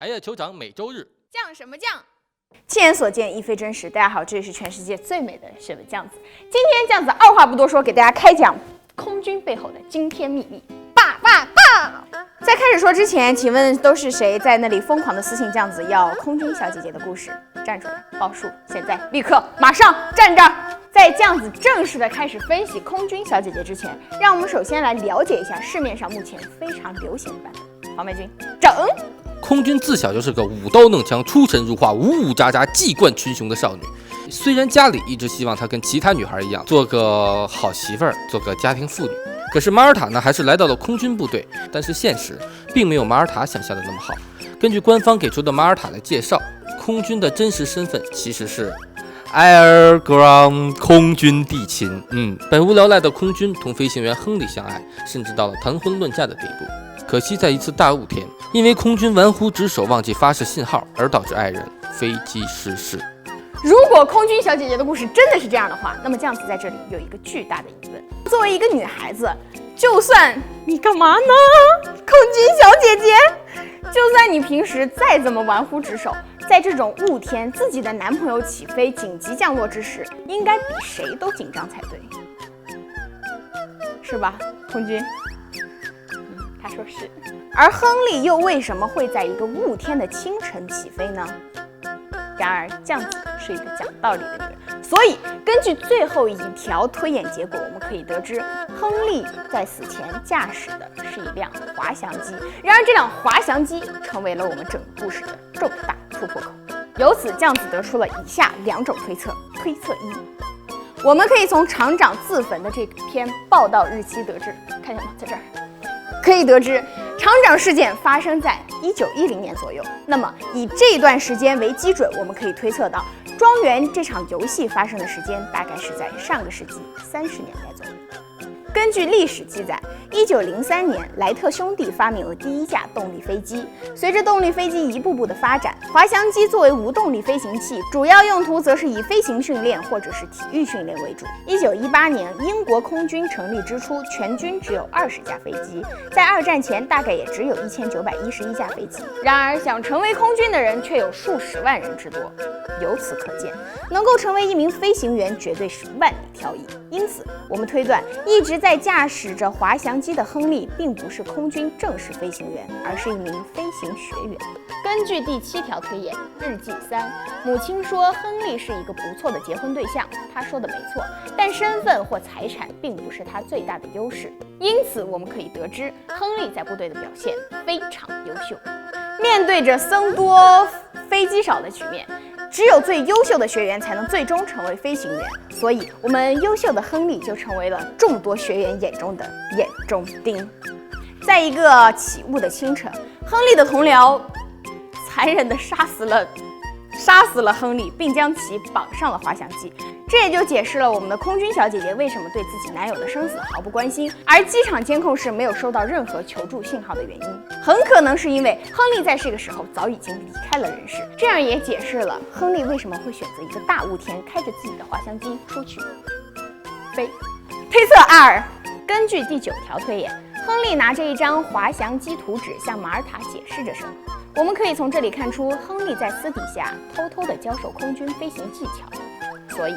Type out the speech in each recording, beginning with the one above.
癌夜酋长每周日酱什么酱？亲眼所见，亦非真实。大家好，这里是全世界最美的雪文酱子。今天酱子二话不多说，给大家开讲空军背后的惊天秘密。爸！在开始说之前，请问都是谁在那里疯狂的私信酱子要空军小姐姐的故事？站出来报数！现在，立刻，马上站这儿！在酱子正式的开始分析空军小姐姐之前，让我们首先来了解一下市面上目前非常流行的版本。黄美君，整！空军自小就是个舞刀弄枪、出神入化、武武喳喳、技冠群雄的少女。虽然家里一直希望她跟其他女孩一样，做个好媳妇儿，做个家庭妇女，可是马尔塔呢，还是来到了空军部队。但是现实并没有马尔塔想象的那么好。根据官方给出的马尔塔的介绍，空军的真实身份其实是 Air Ground 空军地勤。百无聊赖的空军同飞行员亨利相爱，甚至到了谈婚论嫁的地步。可惜在一次大雾天，因为空军玩忽职守，忘记发射信号，而导致爱人飞机失事。如果空军小姐姐的故事真的是这样的话，那么酱子在这里有一个巨大的疑问：作为一个女孩子，就算你干嘛呢？空军小姐姐，就算你平时再怎么玩忽职守，在这种雾天，自己的男朋友起飞紧急降落之时，应该比谁都紧张才对，是吧？空军。他说是，而亨利又为什么会在一个雾天的清晨起飞呢？然而，酱子是一个讲道理的女人，所以根据最后一条推演结果，我们可以得知，亨利在死前驾驶的是一辆滑翔机。然而，这辆滑翔机成为了我们整个故事的重大突破口。由此，酱子得出了以下两种推测。推测一，我们可以从厂长自焚的这篇报道日期得知，看见吗？在这儿。可以得知，厂长事件发生在1910年左右。那么，以这段时间为基准，我们可以推测到，庄园这场游戏发生的时间大概是在上个世纪30年代左右。根据历史记载，1903年，莱特兄弟发明了第一架动力飞机。随着动力飞机一步步的发展，滑翔机作为无动力飞行器，主要用途则是以飞行训练或者是体育训练为主。1918年，英国空军成立之初，全军只有20架飞机，在二战前大概也只有1911架飞机。然而，想成为空军的人却有数十万人之多。由此可见，能够成为一名飞行员绝对是万里挑一。因此，我们推断，一直在驾驶着滑翔机的亨利，并不是空军正式飞行员，而是一名飞行学员。根据第7条推演，日记3，母亲说亨利是一个不错的结婚对象，她说的没错，但身份或财产并不是他最大的优势。因此，我们可以得知，亨利在部队的表现非常优秀。面对着僧多飞机少的局面，只有最优秀的学员才能最终成为飞行员，所以我们优秀的亨利就成为了众多学员眼中的眼中钉。在一个起雾的清晨，亨利的同僚残忍地杀死了亨利，并将其绑上了滑翔机。这也就解释了我们的空军小姐姐为什么对自己男友的生死毫不关心，而机场监控室没有收到任何求助信号的原因。很可能是因为亨利在这个时候早已经离开了人世，这样也解释了亨利为什么会选择一个大雾天开着自己的滑翔机出去飞。推测2，根据第9条推演，亨利拿着一张滑翔机图纸向马尔塔解释着什么。我们可以从这里看出，亨利在私底下偷偷地教授空军飞行技巧。所以，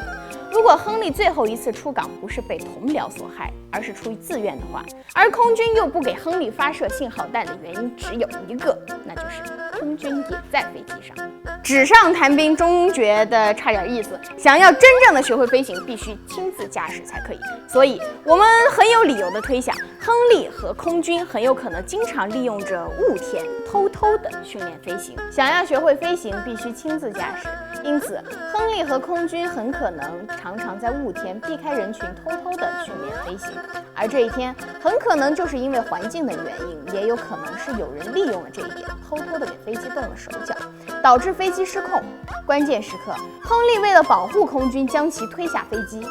如果亨利最后一次出港不是被同僚所害，而是出于自愿的话，而空军又不给亨利发射信号弹的原因只有一个，那就是空军也在飞机上。纸上谈兵，终觉得差点意思。想要真正的学会飞行，必须亲自驾驶才可以。所以，我们很有理由的推想，亨利和空军很有可能经常利用着雾天，偷偷的训练飞行。想要学会飞行，必须亲自驾驶。因此，亨利和空军很可能常常在雾天避开人群，偷偷的训练飞行。而这一天，很可能就是因为环境的原因，也有可能是有人利用了这一点，偷偷的给飞机动了手脚，导致飞机失控。关键时刻，亨利为了保护空军，将其推下飞机。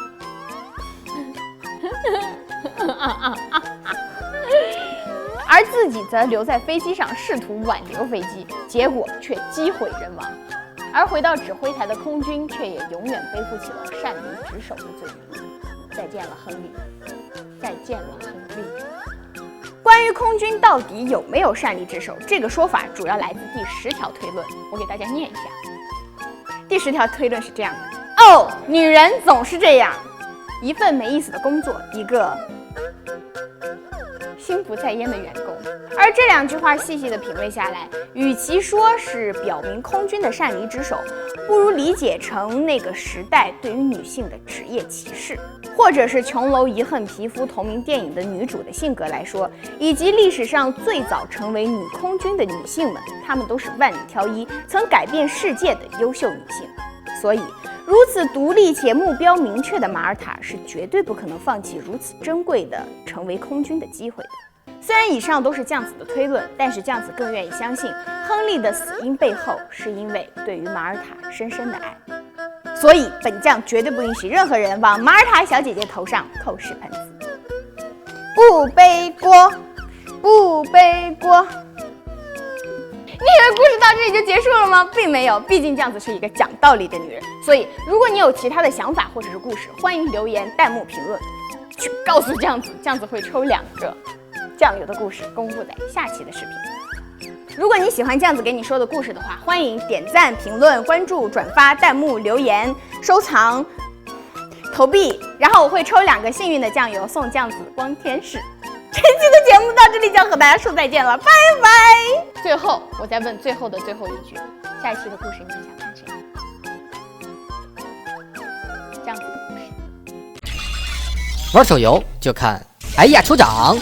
而自己则留在飞机上，试图挽留飞机，结果却机毁人亡。而回到指挥台的空军，却也永远背负起了擅离职守的罪名。再见了，亨利！再见了，亨利！关于空军到底有没有擅离职守，这个说法主要来自第10条推论，我给大家念一下。第10条推论是这样的：哦，女人总是这样，一份没意思的工作，一个心不在焉的员工。而这2句话细细的品味下来，与其说是表明空军的擅离职守，不如理解成那个时代对于女性的职业歧视，或者是《琼楼遗恨》皮肤同名电影的女主的性格来说，以及历史上最早成为女空军的女性们，她们都是万里挑一，曾改变世界的优秀女性。所以，如此独立且目标明确的马耳他是绝对不可能放弃如此珍贵的成为空军的机会的。虽然以上都是酱子的推论，但是酱子更愿意相信，亨利的死因背后是因为对于马耳他深深的爱。所以，本酱绝对不允许任何人往马耳他小姐姐头上扣屎盆子。不背锅，不背锅。你以为故事到这里就结束了吗？并没有，毕竟酱子是一个讲道理的女人。所以，如果你有其他的想法或者是故事，欢迎留言、弹幕评论，去告诉酱子，酱子会抽2个酱油的故事公布在下期的视频。如果你喜欢酱子给你说的故事的话，欢迎点赞、评论、关注、转发、弹幕、留言、收藏、投币，然后我会抽2个幸运的酱油送酱子光天使。这期的节目到这里就要和大家说再见了，拜拜。最后，我再问最后的最后一句，下一期的故事你们想看谁？酱子的故事。玩手游就看哎呀酋长。